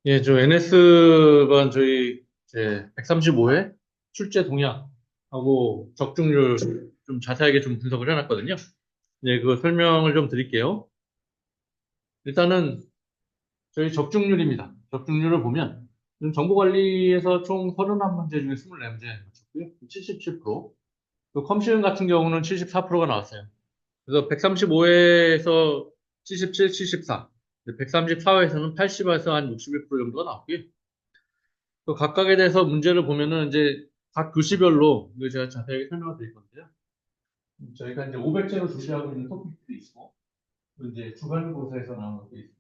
예, 저 NS가 저희 이제 135회 출제 동향하고 적중률 좀 자세하게 좀 분석을 해놨거든요. 예, 그 설명을 좀 드릴게요. 일단은 저희 적중률입니다. 적중률을 보면 정보관리에서 총 31문제 중에 24문제 맞췄고요. 77%. 그 컴시는 같은 경우는 74%가 나왔어요. 그래서 135회에서 77, 74, 134회에서는 80에서 한 61% 정도가 나왔고요. 또 각각에 대해서 문제를 보면은 이제 각 교시별로 이거 제가 자세하게 설명을 드릴 건데요. 저희가 이제 500제로 조시하고 있는 토픽들이 있고, 또 이제 주간고사에서 나온 것도 있고,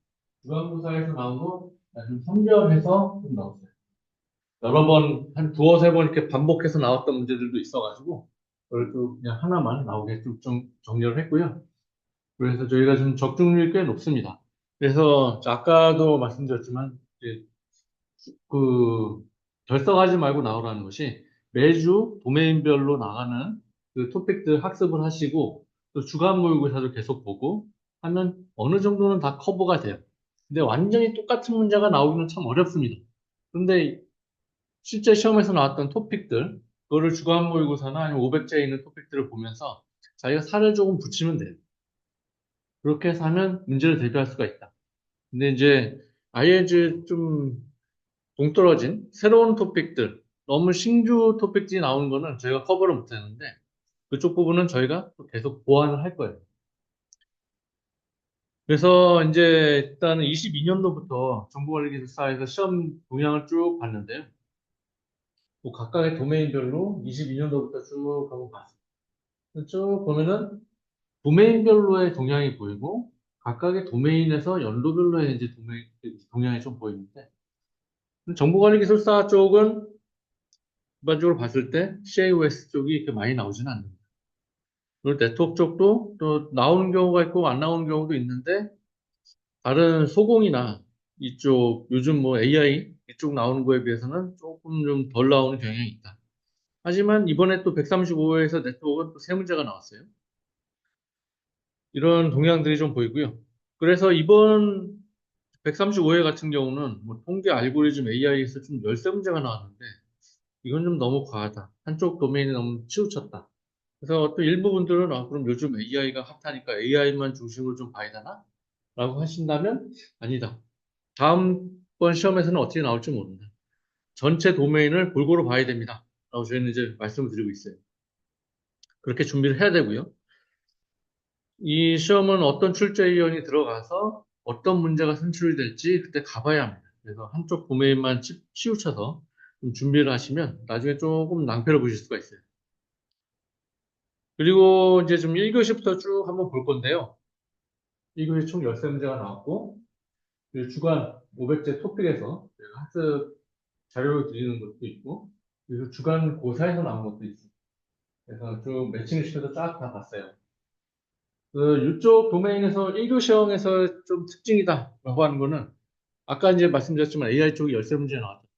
주간고사에서 나온 거좀 선별해서 좀 나왔어요. 여러 번, 한 두어 세 번 이렇게 반복해서 나왔던 문제들도 있어가지고, 그걸 또 그냥 하나만 나오게 좀 정리를 했고요. 그래서 저희가 좀 적중률이 꽤 높습니다. 그래서 아까도 말씀드렸지만, 이제 그 결석하지 말고 나오라는 것이 매주 도메인별로 나가는 그 토픽들 학습을 하시고 또 주간 모의고사도 계속 보고 하면 어느 정도는 다 커버가 돼요. 근데 완전히 똑같은 문제가 나오기는 참 어렵습니다. 그런데 실제 시험에서 나왔던 토픽들, 그거를 주간 모의고사나 아니면 500자에 있는 토픽들을 보면서 자기가 살을 조금 붙이면 돼요. 그렇게 해서 하면 문제를 대비할 수가 있다. 근데 이제 아예 이제 좀 동떨어진 새로운 토픽들, 너무 신규 토픽들이 나오는 거는 저희가 커버를 못 하는데 그쪽 부분은 저희가 또 계속 보완을 할 거예요. 그래서 이제 일단 22년도부터 정보관리기술사에서 시험 동향을 쭉 봤는데요. 뭐 각각의 도메인별로 22년도부터 쭉 한번 봤어요. 쭉 보면은 도메인별로의 동향이 보이고 각각의 도메인에서 연도별로의 이제 동향이 좀 보이는데 정보관리기술사 쪽은 일반적으로 봤을 때 CAOS 쪽이 이렇게 많이 나오지는 않는다. 그리고 네트워크 쪽도 또 나오는 경우가 있고 안 나오는 경우도 있는데 다른 소공이나 이쪽 요즘 뭐 AI 이쪽 나오는 거에 비해서는 조금 좀 덜 나오는 경향이 있다. 하지만 이번에 또 135회에서 네트워크는 또 세 문제가 나왔어요. 이런 동향들이 좀 보이고요. 그래서 이번 135회 같은 경우는 뭐 통계 알고리즘 AI에서 좀 13문제가 나왔는데 이건 좀 너무 과하다. 한쪽 도메인에 너무 치우쳤다. 그래서 또 일부 분들은 그럼 요즘 AI가 핫하니까 AI만 중심으로 좀 봐야 되나? 라고 하신다면 아니다. 다음번 시험에서는 어떻게 나올지 모른다. 전체 도메인을 골고루 봐야 됩니다. 라고 저희는 이제 말씀을 드리고 있어요. 그렇게 준비를 해야 되고요. 이 시험은 어떤 출제위원이 들어가서 어떤 문제가 선출이 될지 그때 가봐야 합니다. 그래서 한쪽 도메인만 치우쳐서 좀 준비를 하시면 나중에 조금 낭패를 보실 수가 있어요. 그리고 이제 좀 1교시부터 쭉 한번 볼 건데요. 1교시 총 13문제가 나왔고, 그리고 주간 500제 토픽에서 저희가 학습 자료를 드리는 것도 있고, 그리고 주간 고사에서 나온 것도 있어요. 그래서 쭉 매칭을 시켜서 쫙 다 봤어요. 이쪽 도메인에서 1교 시험에서 좀 특징이다 라고 하는 거는 아까 이제 말씀드렸지만 AI 쪽이 13문제 나왔죠.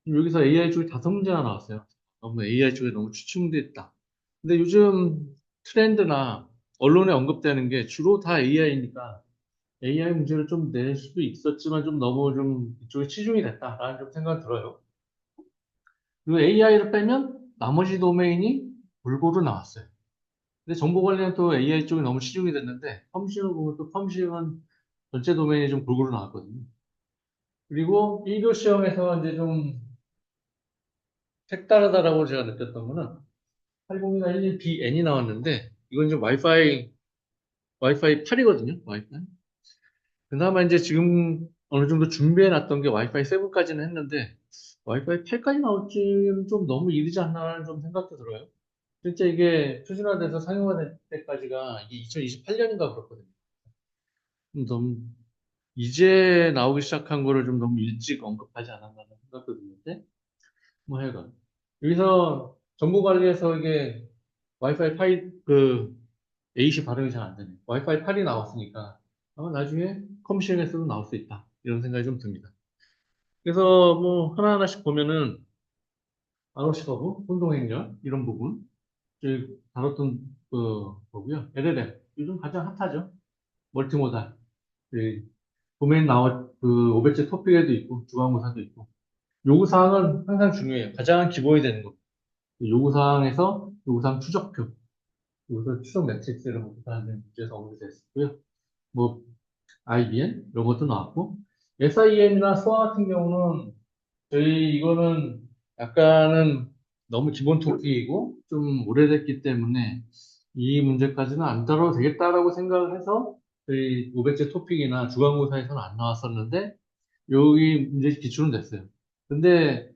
여기서 AI 쪽이 5문제나 나왔어요. 너무 AI 쪽에 너무 추측돼 있다. 근데 요즘 트렌드나 언론에 언급되는 게 주로 다 AI니까 AI 문제를 좀 낼 수도 있었지만 좀 너무 좀 이쪽에 치중이 됐다라는 좀 생각이 들어요. 그리고 AI를 빼면 나머지 도메인이 골고루 나왔어요. 근데 정보 관리는 또 AI 쪽이 너무 치중이 됐는데 펌싱을 보면 또 펌싱은 전체 도메인이 좀 골고루 나왔거든요. 그리고 1교 시험에서 이제 좀 색다르다라고 제가 느꼈던 거는 80이나 11BN이 나왔는데 이건 이제 와이파이 8이거든요. 와이파이. 그나마 이제 지금 어느 정도 준비해 놨던 게 와이파이 7까지는 했는데 와이파이 8까지 나올지는 좀 너무 이르지 않나라는 좀 생각도 들어요. 실제 이게 표준화돼서 상용화 될 때까지가 이게 2028년인가 그렇거든요. 너무 이제 나오기 시작한 거를 좀 너무 일찍 언급하지 않았나라는 생각도 드는데 뭐 하여간 여기서 정보관리에서 이게 와이파이 8 AC 발음이 잘 안 되네. 와이파이 8이 나왔으니까 아마 나중에 컴실에서도 나올 수 있다. 이런 생각이 좀 듭니다. 그래서 뭐 하나하나씩 보면은 아노시커브, 혼동행렬 이런 부분 저희 다뤘던 거고요. LLM 요즘 가장 핫하죠. 멀티모달. 예, 도메인 그 500제 토픽에도 있고, 주관고사도 있고. 요구사항은 항상 중요해요. 가장 기본이 되는 거. 요구사항에서 요구사항 추적표, 요구사항 추적 매트릭스 이런 것도 다 문제에서 언급됐었고요. 뭐, IBM 이런 것도 나왔고, SIM이나 수학 같은 경우는 저희 이거는 약간은 너무 기본 토픽이고 좀 오래됐기 때문에 이 문제까지는 안 다뤄도 되겠다라고 생각을 해서 저희 500제 토픽이나 주간고사에서는 안 나왔었는데 여기 문제 기출은 됐어요. 근데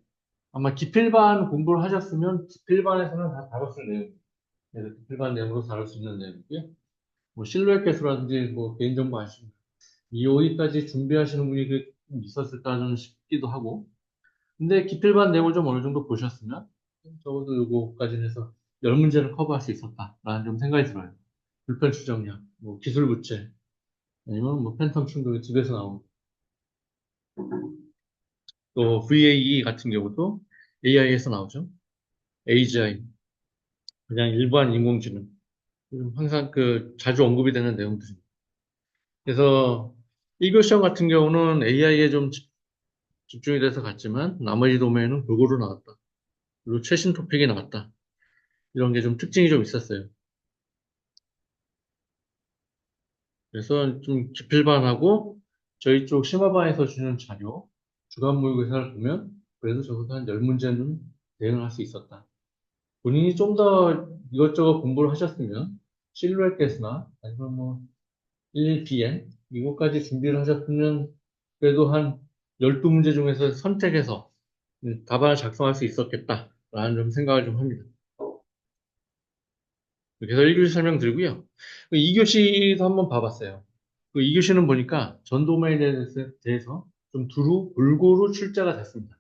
아마 기필반 공부를 하셨으면 기필반에서는 다 다뤘을 내용. 그래서 기필반 내용으로 다룰 수 있는 내용이고요. 뭐 실루엣 개수라든지 뭐 개인정보 안심 2, 5위까지 준비하시는 분이 좀 있었을까 좀 싶기도 하고 근데 기필반 내용을 좀 어느 정도 보셨으면 적어도 요거까지는 해서 10문제를 커버할 수 있었다라는 좀 생각이 들어요. 불편 추정량, 뭐 기술 부채, 아니면 뭐 팬텀 충돌이 집에서 나오고 또 VAE 같은 경우도 AI에서 나오죠. AGI, 그냥 일반 인공지능. 항상 그 자주 언급이 되는 내용들입니다. 그래서 1교 시험 같은 경우는 AI에 좀 집중이 돼서 갔지만 나머지 도메인은 골고루 나왔다. 그리고 최신 토픽이 나왔다. 이런 게 좀 특징이 좀 있었어요. 그래서 좀 기필반하고 저희 쪽 심화반에서 주는 자료, 주간 모의고사를 보면 그래도 적어도 한 10문제는 대응을 할 수 있었다. 본인이 좀 더 이것저것 공부를 하셨으면 실루엣 개수나 아니면 뭐 1BN 이것까지 준비를 하셨으면 그래도 한 12문제 중에서 선택해서 답안을 작성할 수 있었겠다라는 좀 생각을 좀 합니다. 그래서 1교시 설명드리고요. 2교시도 한번 봐봤어요. 그 2교시는 보니까 전 도메인에 대해서 좀 두루 골고루 출제가 됐습니다.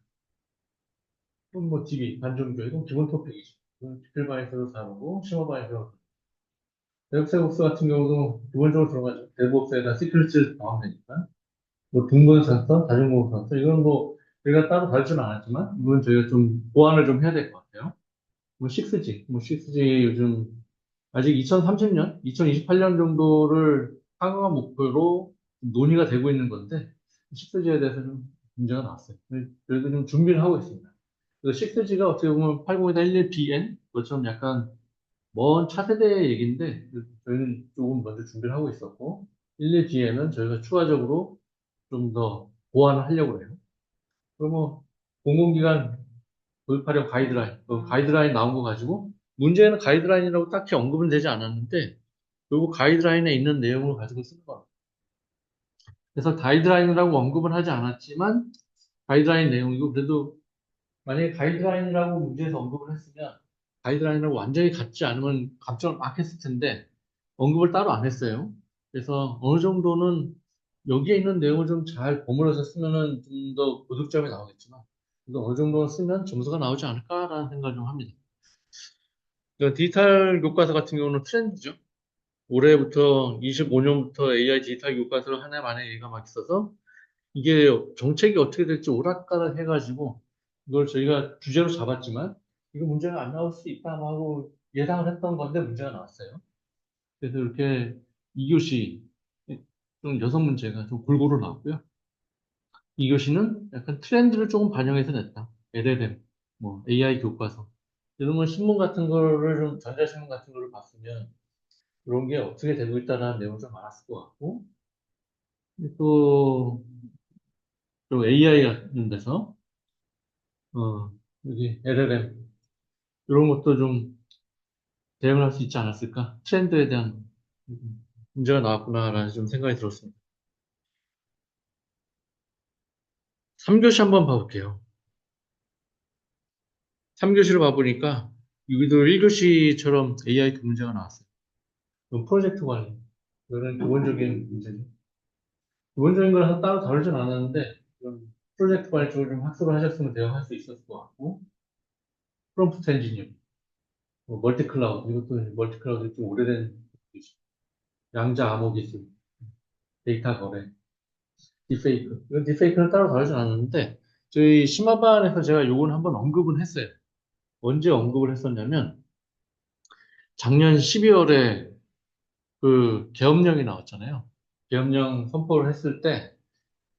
그럼 뭐 DB, 반정교, 이건 기본 토픽이죠. 기필반에서도 다루고, 심화반에서. 대역세국수 같은 경우도 기본적으로 들어가죠. 대부업소에다 시크릿을 넣으면 되니까. 뭐 등분산서, 다중공산서, 이건 뭐 저희가 따로 다루지는 않았지만, 이건 저희가 좀 보완을 좀 해야 될 것 같아요. 뭐 6G, 뭐 6G 요즘 아직 2030년, 2028년 정도를 상용화 목표로 논의가 되고 있는 건데, 6G에 대해서 좀 문제가 나왔어요. 그래도 좀 준비를 하고 있습니다. 그래서 6G가 어떻게 보면 80-11BN? 그것처럼 약간 먼 차세대 얘기인데, 저희는 조금 먼저 준비를 하고 있었고, 11BN은 저희가 추가적으로 좀 더 보완을 하려고 해요. 그리고 공공기관 도입하려고 가이드라인, 그 가이드라인 나온 거 가지고, 문제는 가이드라인이라고 딱히 언급은 되지 않았는데, 결국 가이드라인에 있는 내용을 가지고 쓴 거. 그래서 가이드라인이라고 언급은 하지 않았지만, 가이드라인 내용이고, 그래도 만약에 가이드라인이라고 문제에서 언급을 했으면, 가이드라인이라고 완전히 같지 않으면 감점을 막 했을 텐데, 언급을 따로 안 했어요. 그래서 어느 정도는 여기에 있는 내용을 좀 잘 버무려서 쓰면은 좀 더 고득점이 나오겠지만, 그래도 어느 정도 쓰면 점수가 나오지 않을까라는 생각을 좀 합니다. 디지털 교과서 같은 경우는 트렌드죠. 올해부터 25년부터 AI 디지털 교과서를 한 해 만에 얘기가 막 있어서 이게 정책이 어떻게 될지 오락가락 해가지고 이걸 저희가 주제로 잡았지만 이거 문제가 안 나올 수 있다 하고 예상을 했던 건데 문제가 나왔어요. 그래서 이렇게 2교시 좀 6문제가 좀 골고루 나왔고요. 2교시는 약간 트렌드를 조금 반영해서 냈다. LLM, 뭐 AI 교과서 이런 건 신문 같은 거를 좀 전자신문 같은 거를 봤으면 그런 게 어떻게 되고 있다는 내용이 좀 많았을 것 같고, 또, 또 AI 같은 데서, 여기 LLM, 이런 것도 좀 대응을 할 수 있지 않았을까? 트렌드에 대한 문제가 나왔구나라는 좀 생각이 들었습니다. 3교시 한번 봐볼게요. 3교시를 봐보니까, 여기도 1교시처럼 AI 그 문제가 나왔어요. 그럼 프로젝트 관리. 이거는 기본적인 문제죠. 기본적인 걸 따로 다루진 않았는데, 좀 프로젝트 관리 쪽을 좀 학습을 하셨으면 대응할 수 있었을 것 같고, 프롬프트 엔지니어. 뭐 멀티 클라우드, 이것도 멀티 클라우드 좀 오래된 기술. 양자 암호 기술, 데이터 거래, 딥페이크. 이건 딥페이크는 따로 다루지 않았는데, 저희 심화반에서 제가 요건 한번 언급은 했어요. 언제 언급을 했었냐면, 작년 12월에 그 계엄령이 나왔잖아요. 계엄령 선포를 했을 때,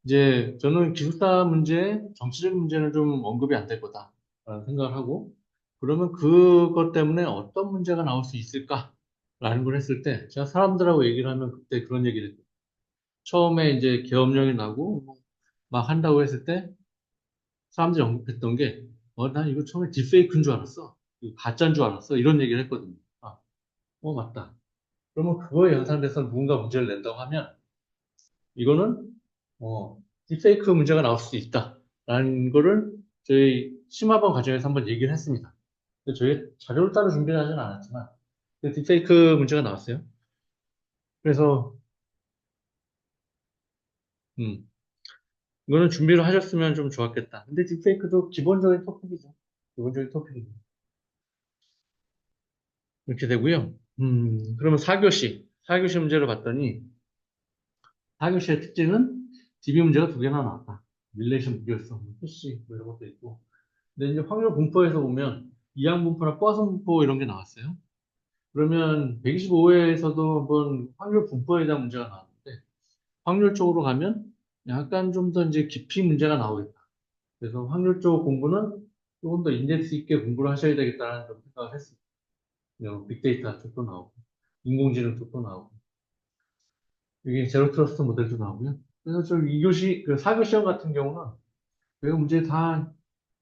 이제 저는 기숙사 문제, 정치적인 문제는 좀 언급이 안 될 거다라는 생각을 하고, 그러면 그것 때문에 어떤 문제가 나올 수 있을까라는 걸 했을 때, 제가 사람들하고 얘기를 하면 그때 그런 얘기를 했어요. 처음에 이제 계엄령이 나고, 막 한다고 했을 때, 사람들이 언급했던 게, 난 이거 처음에 딥페이크인 줄 알았어. 이거 가짜인 줄 알았어. 이런 얘기를 했거든요. 아, 맞다. 그러면 그거에 연상돼서 누군가 문제를 낸다고 하면, 이거는 딥페이크 문제가 나올 수도 있다라는 거를 저희 심화반 과정에서 한번 얘기를 했습니다. 근데 저희 자료를 따로 준비를 하지는 않았지만 그 딥페이크 문제가 나왔어요. 그래서 음, 이거는 준비를 하셨으면 좀 좋았겠다. 근데 딥페이크도 기본적인 토픽이죠. 기본적인 토픽이죠. 이렇게 되고요. 그러면 4교시 문제를 봤더니 4교시의 특징은 DB 문제가 두 개나 나왔다. 릴레이션 무결성, 표시 뭐 이런 것도 있고. 근데 이제 확률 분포에서 보면 이항 분포나 포화성 분포 이런 게 나왔어요. 그러면 125회에서도 한번 확률 분포에 대한 문제가 나왔는데 확률 쪽으로 가면 약간 좀 더 이제 깊이 문제가 나오겠다. 그래서 확률 쪽 공부는 조금 더 인덱스 있게 공부를 하셔야 되겠다는 좀 생각을 했습니다. 빅데이터 쪽도 나오고 인공지능 쪽도 나오고 여기 제로 트러스트 모델도 나오고요. 그래서 저 2교시, 그 4교시 시험 같은 경우는 그 문제 다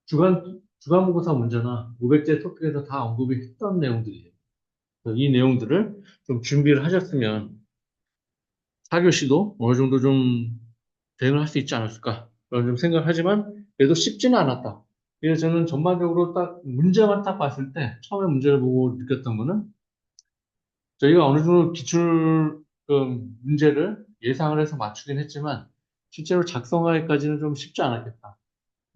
주간모의사 문제나 500제 토픽에서 다 언급이 했던 내용들이에요. 그래서 이 내용들을 좀 준비를 하셨으면 4교시도 어느 정도 좀 대응을 할 수 있지 않았을까 그런 좀 생각을 하지만 그래도 쉽지는 않았다. 그래서 저는 전반적으로 딱 문제만 딱 봤을 때 처음에 문제를 보고 느꼈던 거는 저희가 어느 정도 기출 그 문제를 예상을 해서 맞추긴 했지만 실제로 작성하기까지는 좀 쉽지 않았겠다.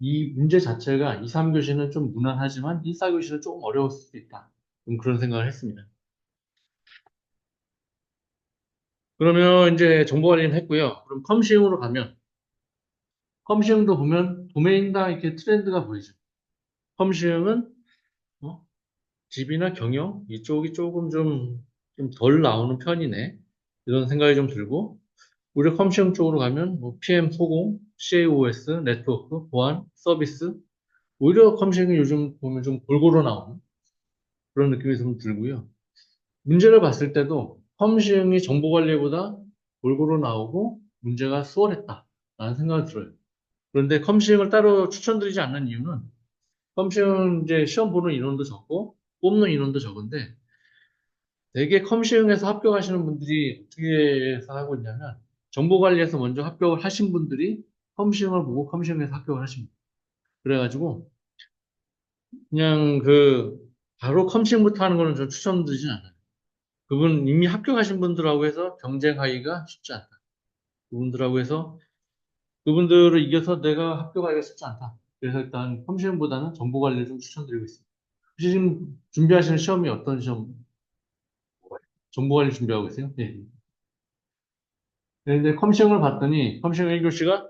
이 문제 자체가 2, 3교시는 좀 무난하지만 1, 4교시는 조금 어려울 수도 있다. 좀 그런 생각을 했습니다. 그러면 이제 정보관리는 했고요. 그럼 컴시움으로 가면 컴시움도 보면 도메인당 이렇게 트렌드가 보이죠. 컴시움은 집이나 경영 이쪽이 조금 좀 덜 나오는 편이네. 이런 생각이 좀 들고 우리 컴시움 쪽으로 가면 뭐 PM 소공, CAOS, 네트워크, 보안, 서비스 오히려 컴시움이 요즘 보면 좀 골고루 나오는 그런 느낌이 좀 들고요. 문제를 봤을 때도 컴시움이 정보관리보다 골고루 나오고 문제가 수월했다라는 생각이 들어요. 그런데 컴시움을 따로 추천드리지 않는 이유는 컴시움 이제 시험 보는 인원도 적고 뽑는 인원도 적은데 되게 컴시움에서 합격하시는 분들이 어떻게 해서 하고 있냐면 정보관리에서 먼저 합격을 하신 분들이 컴시움을 보고 컴시움에서 합격을 하십니다. 그래가지고 그냥 바로 컴시움부터 하는 거는 저 추천드리진 않아요. 그분 이미 합격하신 분들하고 해서 경쟁하기가 쉽지 않다. 그분들하고 해서 그분들을 이겨서 내가 합격하기가 쉽지 않다. 그래서 일단 컴시움보다는 정보관리를 좀 추천드리고 있습니다. 혹시 지금 준비하시는 시험이 어떤 시험, 정보관리 준비하고 있어요? 네. 근데 컴시험을 봤더니 컴시험 1교시가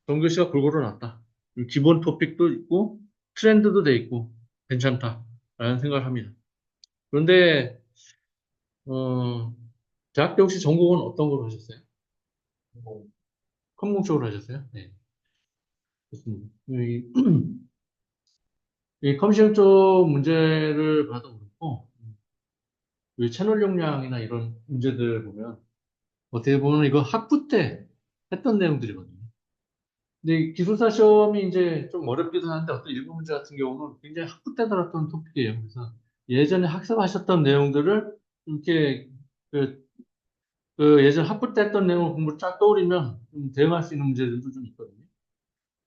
정교시가 골고루 나왔다. 기본 토픽도 있고 트렌드도 돼 있고 괜찮다라는 생각을 합니다. 그런데 대학 때 혹시 전공은 어떤 걸로 하셨어요? 뭐, 컴공 쪽으로 하셨어요? 네. 좋습니다. 이 컴시험 쪽 문제를 봐도 그렇고 이 채널 용량이나 이런 문제들 보면 어떻게 보면 이거 학부 때 했던 내용들이거든요. 근데 이 기술사 시험이 이제 좀 어렵기도 한데 어떤 일부 문제 같은 경우는 굉장히 학부 때 다뤘던 토픽이에요. 그래서 예전에 학습하셨던 내용들을 이렇게 그, 예전 학부 때 했던 내용을 공부를 쫙 떠올리면 좀 대응할 수 있는 문제들도 좀 있거든요.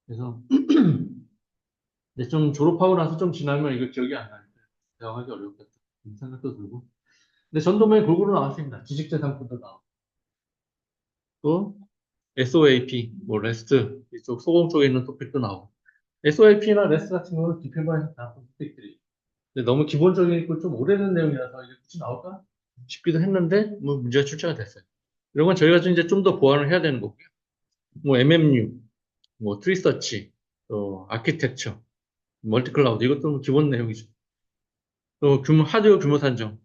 그래서 근데 좀 졸업하고 나서 좀 지나면 이거 기억이 안 나니까 대응하기 어렵겠다. 이런 생각도 들고. 근데 전도면에 골고루 나왔습니다. 지식재산권도 나오고. 또 SOAP, 뭐 REST 이쪽 소공 쪽에 있는 토픽도 나오고. SOAP나 REST 같은 경우는 디펜버에서 나온 토픽들이. 근데 너무 기본적인 고 좀 오래된 내용이라서 이게 굳이 나올까 싶기도 했는데 뭐 문제가 출제가 됐어요. 이런 건 저희가 좀 이제 좀 더 보완을 해야 되는 거고요. 뭐 MMU, 뭐 트리서치, 또 아키텍처, 멀티클라우드 이것도 뭐 기본 내용이죠. 또 하드웨어 규모 산정,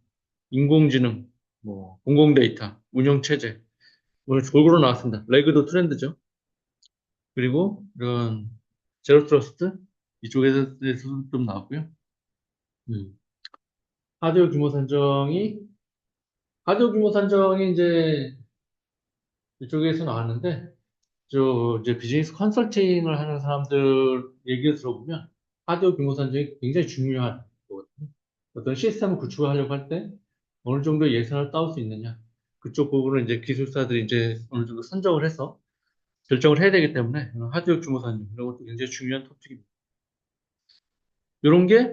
인공지능, 뭐 공공 데이터, 운영 체제 오늘 골고루 나왔습니다. 레그도 트렌드죠. 그리고 이런 제로 트러스트 이쪽에서도 좀 나왔고요. 음. 하드웨어 규모 산정이 하드웨어 규모 산정이 이제 이쪽에서 나왔는데 이제 비즈니스 컨설팅을 하는 사람들 얘기를 들어보면 하드웨어 규모 산정이 굉장히 중요한 거거든요. 어떤 시스템을 구축하려고 할 때 어느 정도 예산을 따올 수 있느냐. 그쪽 부분을 이제 기술사들이 이제 어느 정도 선정을 해서 결정을 해야 되기 때문에 하드웨어 규모 산정 이런 것도 굉장히 중요한 토픽입니다. 이런 게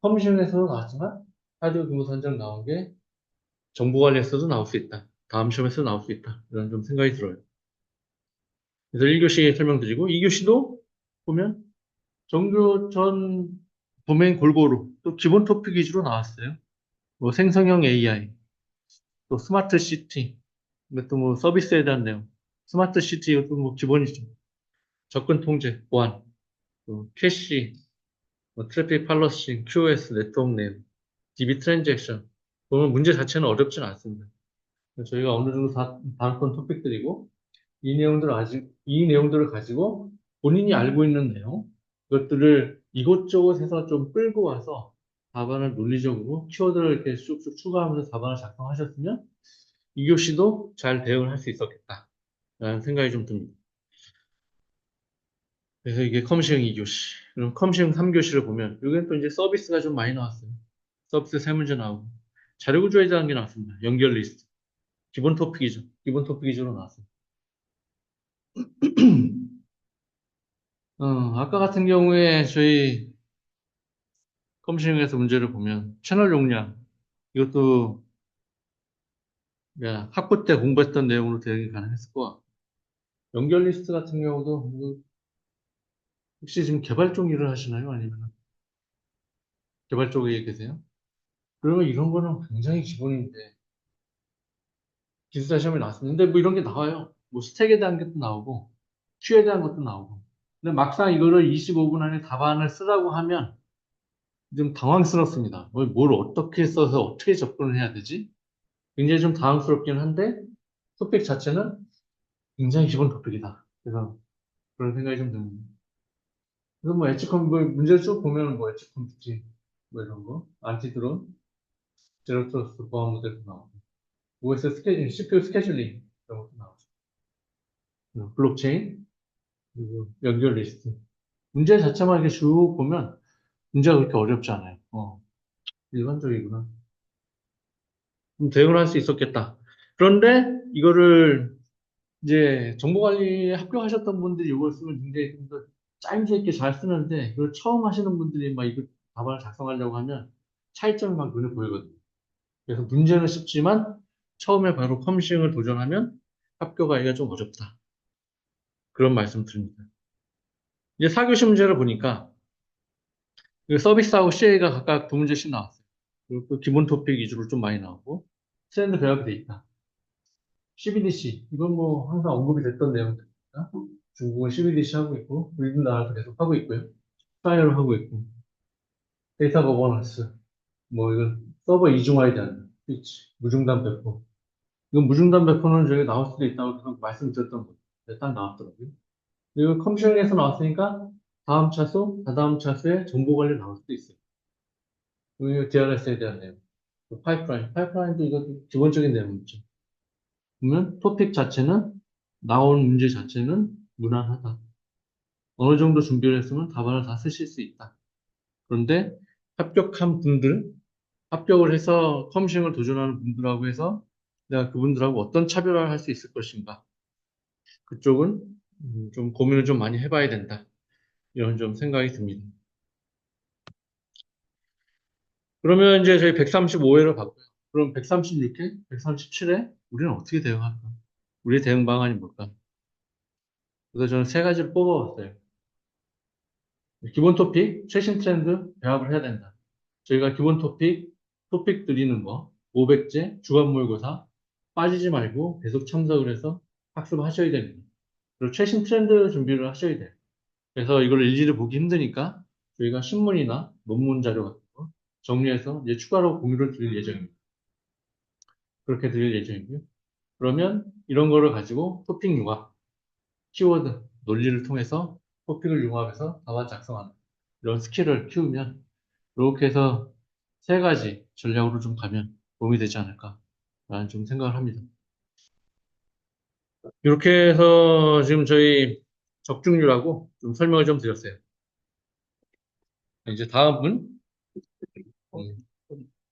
커미션에서도 나왔지만 하드웨어 규모 산정 나온 게 정보관리에서도 나올 수 있다. 다음 시험에서도 나올 수 있다. 이런 좀 생각이 들어요. 그래서 1교시 설명드리고 2교시도 보면 정규 전 도메인 골고루 또 기본 토픽 위주로 나왔어요. 뭐 생성형 AI, 또 스마트 시티, 또 뭐 서비스에 대한 내용. 스마트 시티 이것도 뭐 기본이죠. 접근 통제, 보안, 또 캐시, 뭐 트래픽 팔러시, QoS, 네트워크 내용, DB 트랜잭션. 보면 문제 자체는 어렵진 않습니다. 저희가 어느 정도 다뤘던 토픽들이고 이 내용들을 가지고 본인이 알고 있는 내용, 이것들을 이곳저곳에서 좀 끌고 와서 답안을 논리적으로 키워드를 이렇게 쑥쑥 추가하면서 답안을 작성하셨으면 2교시도 잘 대응을 할 수 있었겠다라는 생각이 좀 듭니다. 그래서 이게 커미션 2교시. 그럼 커미션 3교시를 보면 여기는 또 이제 서비스가 좀 많이 나왔어요. 서비스 세 문제 나오고 자료 구조에 대한 게 나왔습니다. 연결 리스트. 기본 토픽이죠. 기본 토픽 위주로 나왔어요. 아까 같은 경우에 저희 컴퓨팅에서 문제를 보면 채널 용량 이것도 학부 때 공부했던 내용으로 대응이 가능했을 것 같고 연결 리스트 같은 경우도 혹시 지금 개발 쪽 일을 하시나요? 아니면 개발 쪽에 계세요? 그러면 이런 거는 굉장히 기본인데 기술자 시험에 나왔습니다. 근데 뭐 이런 게 나와요. 뭐 스택에 대한 것도 나오고 큐에 대한 것도 나오고 근데 막상 이거를 25분 안에 답안을 쓰라고 하면 좀 당황스럽습니다. 뭘 어떻게 써서 어떻게 접근을 해야 되지? 굉장히 좀 당황스럽긴 한데 토픽 자체는 굉장히 기본 토픽이다. 그래서 그런 생각이 좀 듭니다. 그래서 뭐 엣지컴 뭐 문제를 쭉 보면 뭐 엣지컴 특징 뭐 이런 거 안티드론 제로 트러스트 보안 모델도 나오고 OS 스케줄 CPU 스케줄링 이런 것도 나오죠. 블록체인 그리고 연결 리스트 문제 자체만 이렇게 쭉 보면 문제가 그렇게 어렵지 않아요. 일반적이구나. 대응을 할 수 있었겠다. 그런데 이거를 이제 정보관리에 합격하셨던 분들이 이걸 쓰면 굉장히 좀 더 짜임새 있게 잘 쓰는데 이걸 처음 하시는 분들이 막 이거 답안을 작성하려고 하면 차이점이 막 눈에 보이거든요. 그래서 문제는 쉽지만 처음에 바로 컴싱을 도전하면 합격하기가 좀 어렵다. 그런 말씀 드립니다. 이제 4교시 문제를 보니까 서비스하고 CA가 각각 두 문제씩 나왔어요. 그리고 또 기본 토픽 위주로 좀 많이 나오고 트렌드 배합이 돼 있다. CBDC 이건 뭐 항상 언급이 됐던 내용들입니다. 중국은 CBDC 하고 있고 우리나라도 계속 하고 있고요. 파이어를 하고 있고 데이터 거버넌스 뭐 이건 서버 이중화에 대한 스위치 무중단 배포 이건 무중단 배포는 저희가 나올 수도 있다고 계속 말씀드렸던 거예요. 딱 나왔더라고요. 그리고 컴퓨팅에서 나왔으니까 다음 차수, 다다음 차수에 정보 관리 나올 수도 있어요. 그리고 DRS에 대한 내용, 파이프라인도 이거 기본적인 내용이죠. 그러면 토픽 자체는 나온 문제 자체는 무난하다. 어느 정도 준비를 했으면 답안을 다 쓰실 수 있다. 그런데 합격한 분들, 합격을 해서 컴싱을 도전하는 분들하고 해서 내가 그분들하고 어떤 차별화를 할 수 있을 것인가. 그쪽은 좀 고민을 좀 많이 해봐야 된다. 이런 좀 생각이 듭니다. 그러면 이제 저희 135회를 봤고요. 그럼 136회, 137회, 우리는 어떻게 대응할까? 우리의 대응 방안이 뭘까? 그래서 저는 세 가지를 뽑아봤어요. 기본 토픽, 최신 트렌드, 배합을 해야 된다. 저희가 기본 토픽 드리는 거, 500제, 주간 모의고사, 빠지지 말고 계속 참석을 해서 학습하셔야 됩니다. 그리고 최신 트렌드 준비를 하셔야 돼요. 그래서 이걸 일일이 보기 힘드니까 저희가 신문이나 논문 자료 같은 거 정리해서 이제 추가로 공유를 드릴 예정입니다. 그렇게 드릴 예정이고요. 그러면 이런 거를 가지고 토픽 융합, 키워드, 논리를 통해서 토픽을 융합해서 답안 작성하는 이런 스킬을 키우면 이렇게 해서 세 가지 전략으로 좀 가면 도움이 되지 않을까라는 좀 생각을 합니다. 이렇게 해서 지금 저희 적중률하고 좀 설명을 좀 드렸어요. 이제 다음은